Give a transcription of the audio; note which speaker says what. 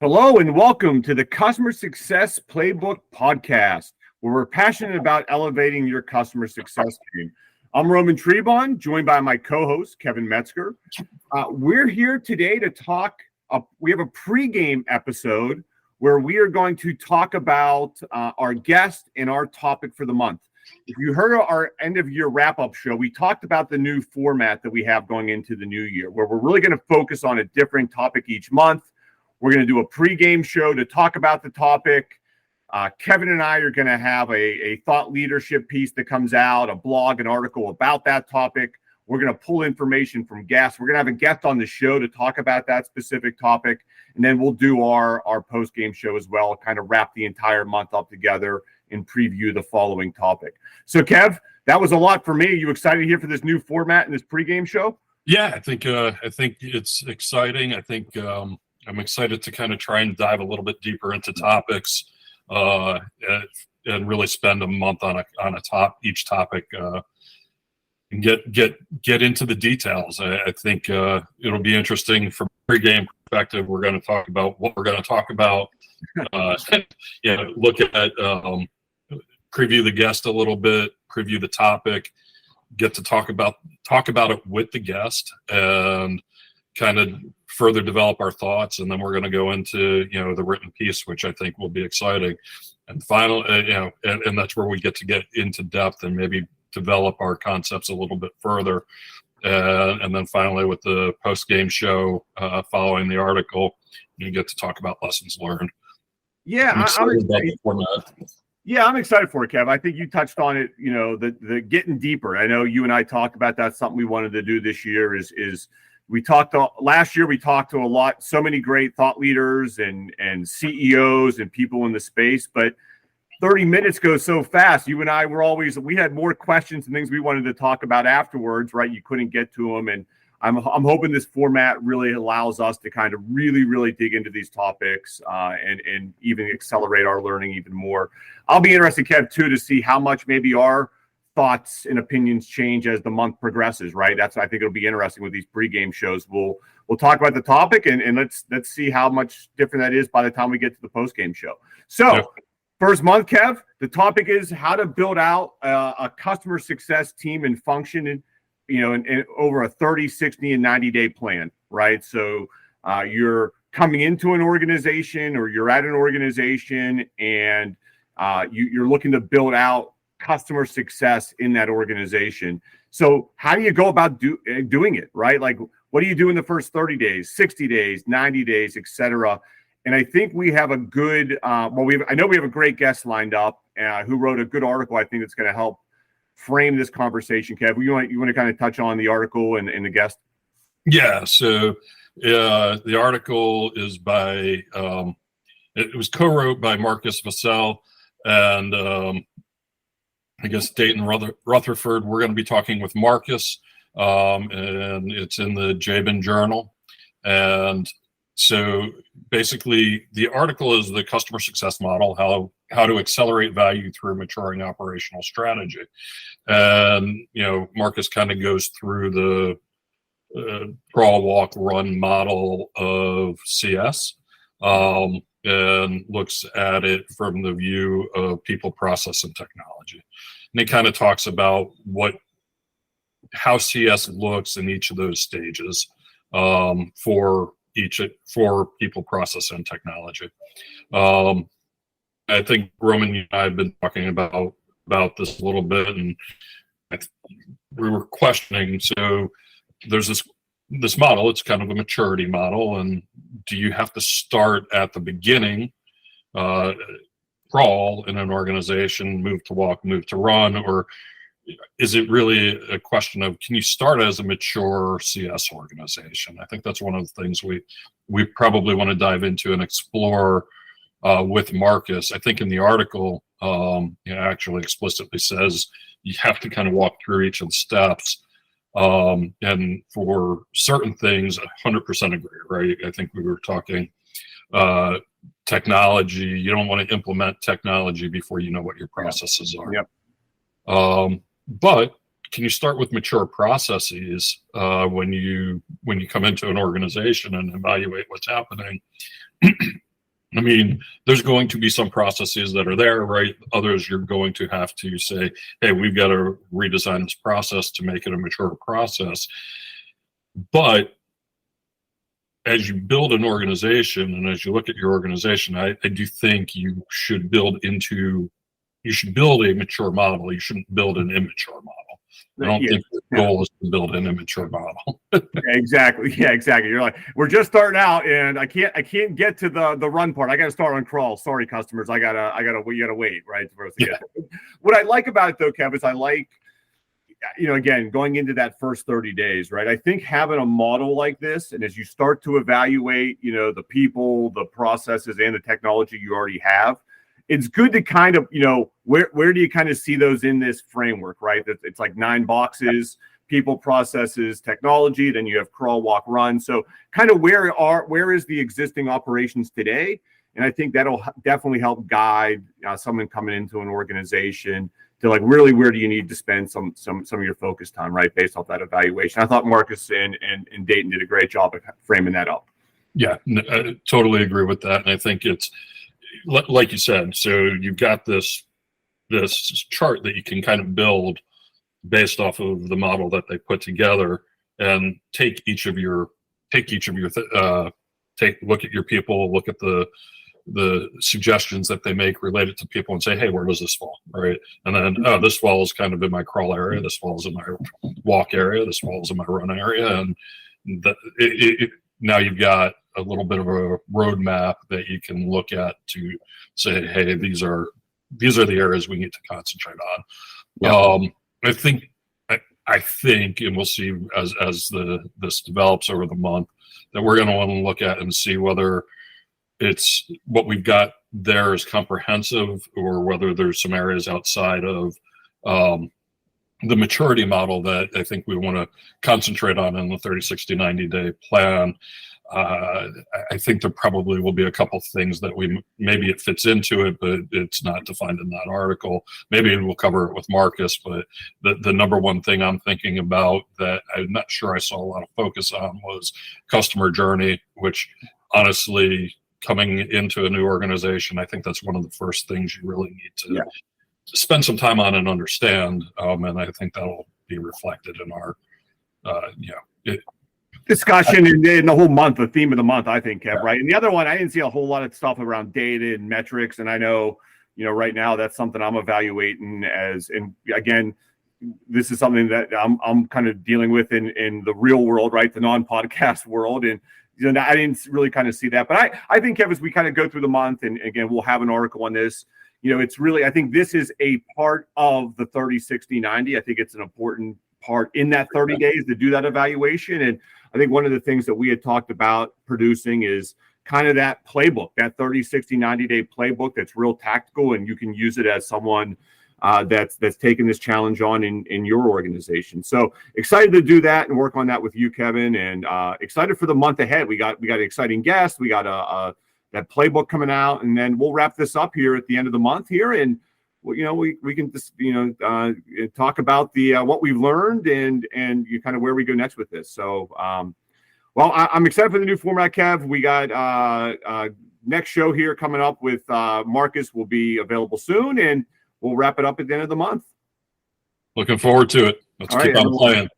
Speaker 1: Hello and welcome to the Customer Success Playbook Podcast, where we're passionate about elevating your customer success team. I'm Roman Trebon, joined by my co-host, Kevin Metzger. We're here today to talk. We have a pregame episode where we are going to talk about our guest and our topic for the month. If you heard our end of year wrap-up show, we talked about the new format that we have going into the new year, where we're really going to focus on a different topic each month. We're going to do a pregame show to talk about the topic. Kevin and I are going to have a thought leadership piece that comes out, a blog, an article about that topic. We're going to pull information from guests. We're going to have a guest on the show to talk about that specific topic. And then we'll do our post-game show as well, kind of wrap the entire month up together and preview the following topic. So, Kev, that was a lot for me. Are you excited here for this new format and this pregame show?
Speaker 2: Yeah, I think it's exciting. I think I'm excited to kind of try and dive a little bit deeper into topics and really spend a month on each topic and get into the details. I think it'll be interesting from a pregame perspective. We're going to talk about what we're going to talk about. Look at preview the guest a little bit, preview the topic, get to talk about it with the guest, and kind of further develop our thoughts, and then we're going to go into the written piece, which I think will be exciting. And final, and that's where we get into depth and maybe develop our concepts a little bit further. And then finally, with the post game show following the article, you get to talk about lessons learned.
Speaker 1: Yeah, I'm excited. I'm excited for it, Kev. I think you touched on it. The getting deeper. I know you and I talked about that. Something we wanted to do this year is. Last year we talked to so many great thought leaders and CEOs and people in the space, but 30 minutes goes so fast. You and I we had more questions and things we wanted to talk about afterwards, right? You couldn't get to them. And I'm hoping this format really allows us to kind of really, really dig into these topics and even accelerate our learning even more. I'll be interested, Kev, too, to see how much maybe our thoughts and opinions change as the month progresses, right? I think it'll be interesting with these pregame shows. We'll talk about the topic and let's see how much different that is by the time we get to the postgame show. So First month, Kev, the topic is how to build out a customer success team and function in over a 30, 60, and 90-day plan, right? So you're coming into an organization or you're at an organization and you're looking to build out customer success in that organization. So how do you go about doing it, right? Like, what do you do in the first 30 days, 60 days, 90 days, et cetera? And I think we have a good, I know we have a great guest lined up who wrote a good article. I think it's going to help frame this conversation. Kev, you want to kind of touch on the article and the guest? Yeah.
Speaker 2: So the article is it was co-wrote by Marcu Vasselle and I guess Dayton Rutherford. We're going to be talking with Marcus, and it's in the Jabin Journal. And so basically the article is the customer success model, how to accelerate value through maturing operational strategy. And, Marcus kind of goes through the crawl, walk, run model of CS. And looks at it from the view of people, process, and technology. And it kind of talks about how CS looks in each of those stages for people, process, and technology. I think Roman and I have been talking about this a little bit, and we were questioning. So there's this model. It's kind of a maturity model, and do you have to start at the beginning, crawl in an organization, move to walk, move to run, or is it really a question of, can you start as a mature CS organization? I think that's one of the things we probably want to dive into and explore with Marcus. I think in the article, actually explicitly says you have to kind of walk through each of the steps. And for certain things, 100% agree, right? I think we were talking technology. You don't want to implement technology before you know what your processes are.
Speaker 1: Yep.
Speaker 2: But can you start with mature processes when you come into an organization and evaluate what's happening? I mean, there's going to be some processes that are there, right? Others you're going to have to say, hey, we've got to redesign this process to make it a mature process. But as you build an organization and as you look at your organization, I do think you should build a mature model. You shouldn't build an immature model. I don't think the goal is to build an immature model.
Speaker 1: Exactly. Yeah, exactly. You're like, we're just starting out, and I can't get to the run part. I got to start on crawl. Sorry, customers. You gotta wait, right? What I like about it though, Kev, is I like, again, going into that first 30 days, right? I think having a model like this, and as you start to evaluate, the people, the processes, and the technology you already have, it's good to kind of, where do you kind of see those in this framework, right? It's like 9 boxes, people, processes, technology, then you have crawl, walk, run. So kind of where is the existing operations today? And I think that'll definitely help guide someone coming into an organization to like, really, where do you need to spend some of your focus time, right? Based off that evaluation. I thought Marcus and Dayton did a great job of framing that up.
Speaker 2: Yeah, I totally agree with that. And I think it's, like you said, so you've got this chart that you can kind of build based off of the model that they put together, and look at your people, look at the suggestions that they make related to people, and say, hey, where does this fall, right? And then this falls kind of in my crawl area, this falls in my walk area, this falls in my run area, and now you've got a little bit of a roadmap that you can look at to say, hey, these are the areas we need to concentrate on. Yeah. I think, and we'll see as this develops over the month, that we're going to want to look at and see whether it's what we've got there is comprehensive, or whether there's some areas outside of the maturity model that I think we want to concentrate on in the 30, 60, 90-day plan. I think there probably will be a couple things that maybe it fits into it, but it's not defined in that article. Maybe we'll cover it with Marcus, but the number one thing I'm thinking about that I'm not sure I saw a lot of focus on was customer journey, which honestly, coming into a new organization, I think that's one of the first things you really need to spend some time on and understand. And I think that'll be reflected in our,
Speaker 1: discussion in the whole month, the theme of the month, I think, Kev, right? And the other one, I didn't see a whole lot of stuff around data and metrics. And I know, right now that's something I'm evaluating and again, this is something that I'm kind of dealing with in the real world, right? The non-podcast world. And, I didn't really kind of see that, but I think, Kev, as we kind of go through the month, and again, we'll have an article on this, it's really, I think this is a part of the 30, 60, 90. I think it's an important part in that 30 days to do that evaluation. And I think one of the things that we had talked about producing is kind of that playbook, that 30, 60, 90-day playbook that's real tactical, and you can use it as someone that's taking this challenge on in your organization. So excited to do that and work on that with you, Kevin, and excited for the month ahead. We got an exciting guest. We got that playbook coming out, and then we'll wrap this up here at the end of the month here, and we can just talk about the what we've learned and kind of where we go next with this. So I'm excited for the new format, Kev. We got next show here coming up with Marcus will be available soon, and we'll wrap it up at the end of the month.
Speaker 2: Looking forward to it. Let's keep on playing.